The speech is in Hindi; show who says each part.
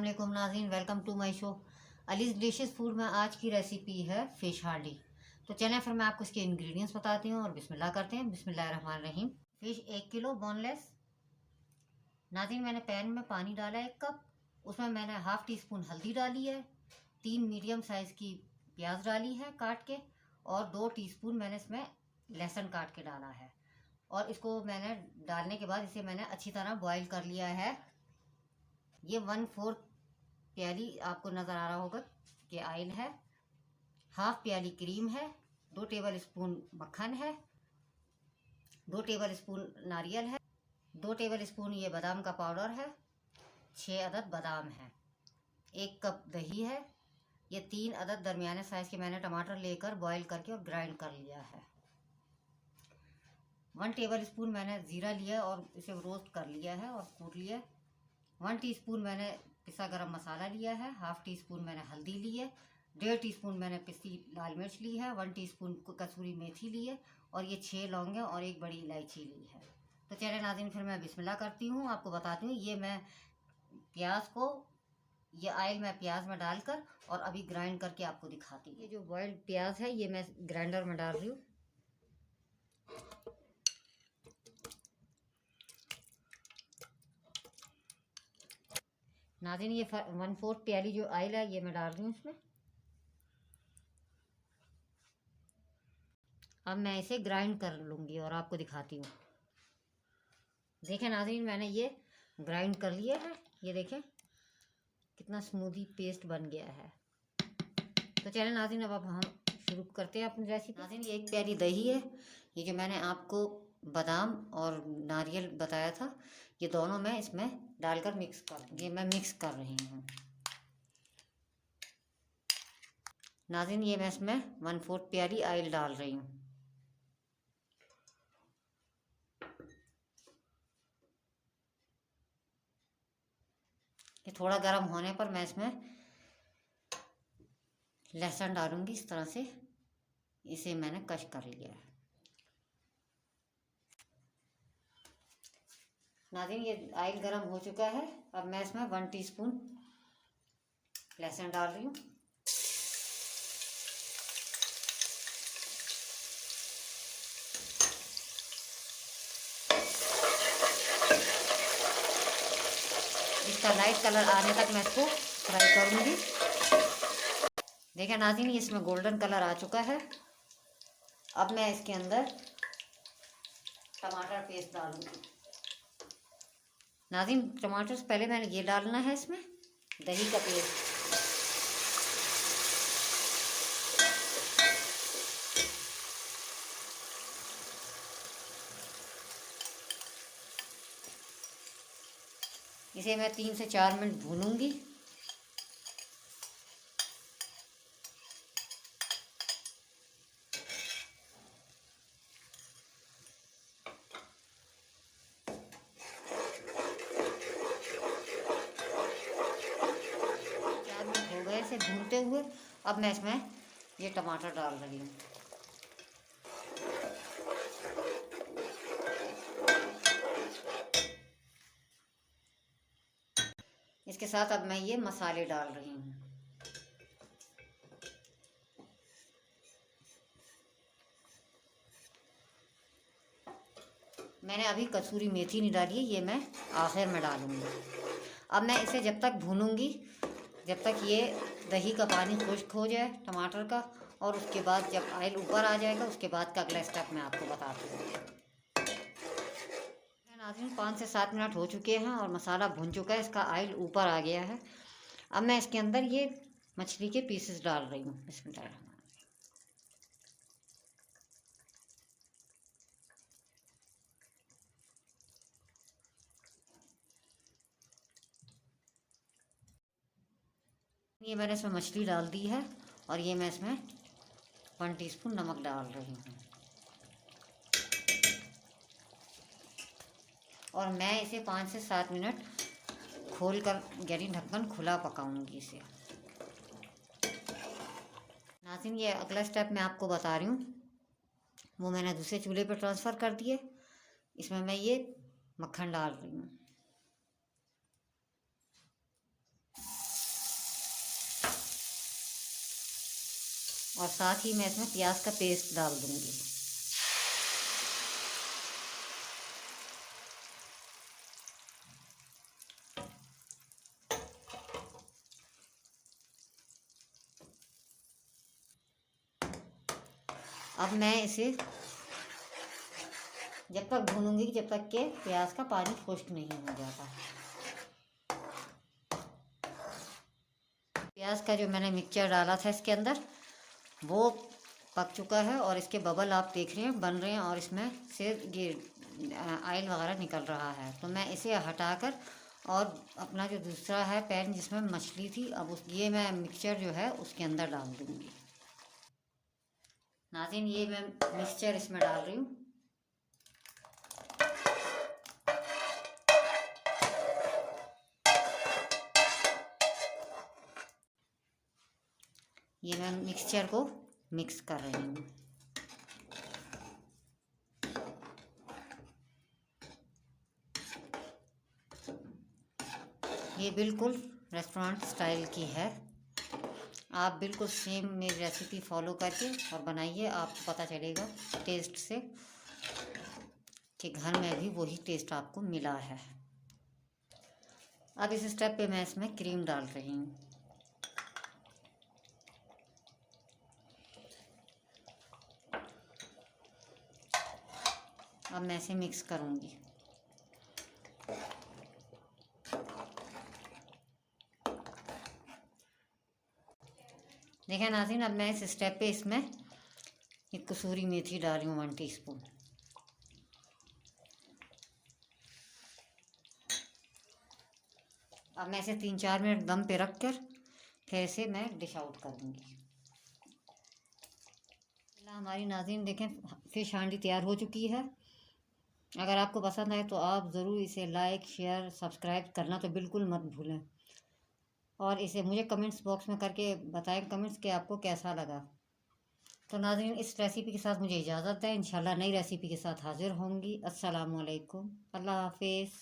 Speaker 1: अस्सलाम नाज़रीन, welcome to my show Ali's dishes food में। आज की रेसिपी है फ़िश हांडी। तो चलें फिर मैं आपको इसके इंग्रेडिएंट्स बताती हूँ और बिस्मिल्लाह करते हैं। बिस्मिल्लाहिर्रहमानिर्रहीम। Fish 1 kilo boneless. नाज़रीन, मैंने पैन में पानी डाला 1 कप। उसमें मैंने हाफ़ टी स्पून हल्दी डाली है, 3 मीडियम साइज़ की प्याज डाली है काट के, और 2 टीस्पून मैंने इसमें लहसुन काट के डाला है। और इसको मैंने डालने के बाद इसे मैंने अच्छी तरह बॉईल कर लिया है। ये 1/4 प्याली आपको नज़र आ रहा होगा कि ऑयल है, हाफ प्याली क्रीम है, 2 टेबल स्पून मक्खन है, 2 टेबल स्पून नारियल है, 2 टेबल स्पून ये बादाम का पाउडर है, 6 अदद बादाम है, 1 कप दही है। ये 3 अदद दरमियाने साइज़ के मैंने टमाटर लेकर बॉईल करके और ग्राइंड कर लिया है। 1 टेबल स्पून मैंने ज़ीरा लिया और इसे रोस्ट कर लिया है और कूट लिया। 1 टीस्पून मैंने पिसा गरम मसाला लिया है, हाफ़ टी स्पून मैंने हल्दी ली है, 1.5 टीस्पून मैंने पिसी लाल मिर्च ली है, 1 टीस्पून कसूरी मेथी ली है, और ये 6 लौंगे और 1 बड़ी इलायची ली है। तो चलिए नाज़रीन, फिर मैं बिस्मिल्लाह करती हूँ, आपको बताती हूँ। ये मैं प्याज को, ये ऑयल मैं प्याज में डालकर और अभी ग्राइंड करके आपको दिखाती हूँ। ये जो बॉइल्ड प्याज है ये मैं ग्राइंडर में डाल रही हूँ। नाज़रीन, ये 1/4 प्याली जो ऑयल है ये मैं डाल रही हूँ इसमें। अब मैं इसे ग्राइंड कर लूँगी और आपको दिखाती हूँ। देखें नाज़रीन, मैंने ये ग्राइंड कर लिया है। ये देखें कितना स्मूदी पेस्ट बन गया है। तो चलें नाज़रीन, अब हम शुरू करते हैं अपनी रेसिपी। नाज़रीन, ये 1 प्याली दही है। ये जो मैंने आपको बादाम और नारियल बताया था, ये दोनों मैं इसमें डालकर मिक्स कर, ये मैं मिक्स कर रही हूँ। नाज़रीन, ये मैं इसमें 1/4 प्याली ऑयल डाल रही हूँ। ये थोड़ा गर्म होने पर मैं इसमें लहसुन डालूंगी। इस तरह से इसे मैंने कश कर लिया है। नाज़रीन, ये ऑयल गर्म हो चुका है। अब मैं इसमें 1 टीस्पून लहसुन डाल रही हूँ। इसका लाइट कलर आने तक मैं इसको फ्राई करूँगी। देखिए नाज़रीन, इसमें गोल्डन कलर आ चुका है। अब मैं इसके अंदर टमाटर पेस्ट डालूँगी। नाज़रीन, टमाटर से पहले मैंने ये डालना है इसमें दही का पेस्ट। इसे मैं 3 से 4 मिनट भूनूंगी। हो गए इसे भूनते हुए। अब मैं इसमें ये टमाटर डाल रही हूँ। इसके साथ अब मैं ये मसाले डाल रही हूँ। मैंने अभी कसूरी मेथी नहीं डाली है, ये मैं आखिर में डालूँगी। अब मैं इसे जब तक भूनूंगी जब तक ये दही का पानी खुश्क हो जाए टमाटर का, और उसके बाद जब ऑयल ऊपर आ जाएगा उसके बाद का अगला स्टेप मैं आपको बताती हूँ। नाज़रीन, 5 से 7 मिनट हो चुके हैं और मसाला भुन चुका है, इसका ऑयल ऊपर आ गया है। अब मैं इसके अंदर ये मछली के पीसेस डाल रही हूँ। बिस्मिल्लाह। ये मैंने इसमें मछली डाल दी है और ये मैं इसमें 1 टीस्पून नमक डाल रही हूँ, और मैं इसे 5 से 7 मिनट खोल कर यानी ढक्कन खुला पकाऊंगी इसे। नाज़रीन, ये अगला स्टेप मैं आपको बता रही हूँ, वो मैंने दूसरे चूल्हे पर ट्रांसफ़र कर दिए। इसमें मैं ये मक्खन डाल रही हूँ। और साथ ही मैं इसमें प्याज का पेस्ट डाल दूंगी। अब मैं इसे जब तक भूनूंगी जब तक के प्याज का पानी खुश्क नहीं हो जाता। प्याज का जो मैंने मिक्सचर डाला था इसके अंदर वो पक चुका है और इसके बबल आप देख रहे हैं बन रहे हैं और इसमें से ये ऑयल वगैरह निकल रहा है। तो मैं इसे हटाकर और अपना जो दूसरा है पैन जिसमें मछली थी अब ये मैं मिक्सचर जो है उसके अंदर डाल दूँगी। नाज़रीन ये मैं मिक्सचर इसमें डाल रही हूँ। ये मैं मिक्सचर को मिक्स कर रही हूँ। ये बिल्कुल रेस्टोरेंट स्टाइल की है। आप बिल्कुल सेम मेरी रेसिपी फॉलो करके और बनाइए, आपको पता चलेगा टेस्ट से कि घर में भी वही टेस्ट आपको मिला है। अब इस स्टेप पे मैं इसमें क्रीम डाल रही हूँ। अब मैं इसे मिक्स करूँगी। देखें नाज़रीन अब मैं इस स्टेप पे इसमें एक कसूरी मेथी डाल रही हूँ 1 टीस्पून। अब मैं इसे 3-4 मिनट दम पे रख कर फिर इसे मैं डिश आउट करूँगी। हमारी नाज़रीन देखें फिश हांडी तैयार हो चुकी है। अगर आपको पसंद आए तो आप ज़रूर इसे लाइक शेयर सब्सक्राइब करना तो बिल्कुल मत भूलें और इसे मुझे कमेंट्स बॉक्स में करके बताएं कमेंट्स कि आपको कैसा लगा। तो नाज़रीन इस रेसिपी के साथ मुझे इजाज़त है। इंशाल्लाह नई रेसिपी के साथ हाज़िर होंगी। अस्सलामु अलैकुम, अल्लाह हाफिज़।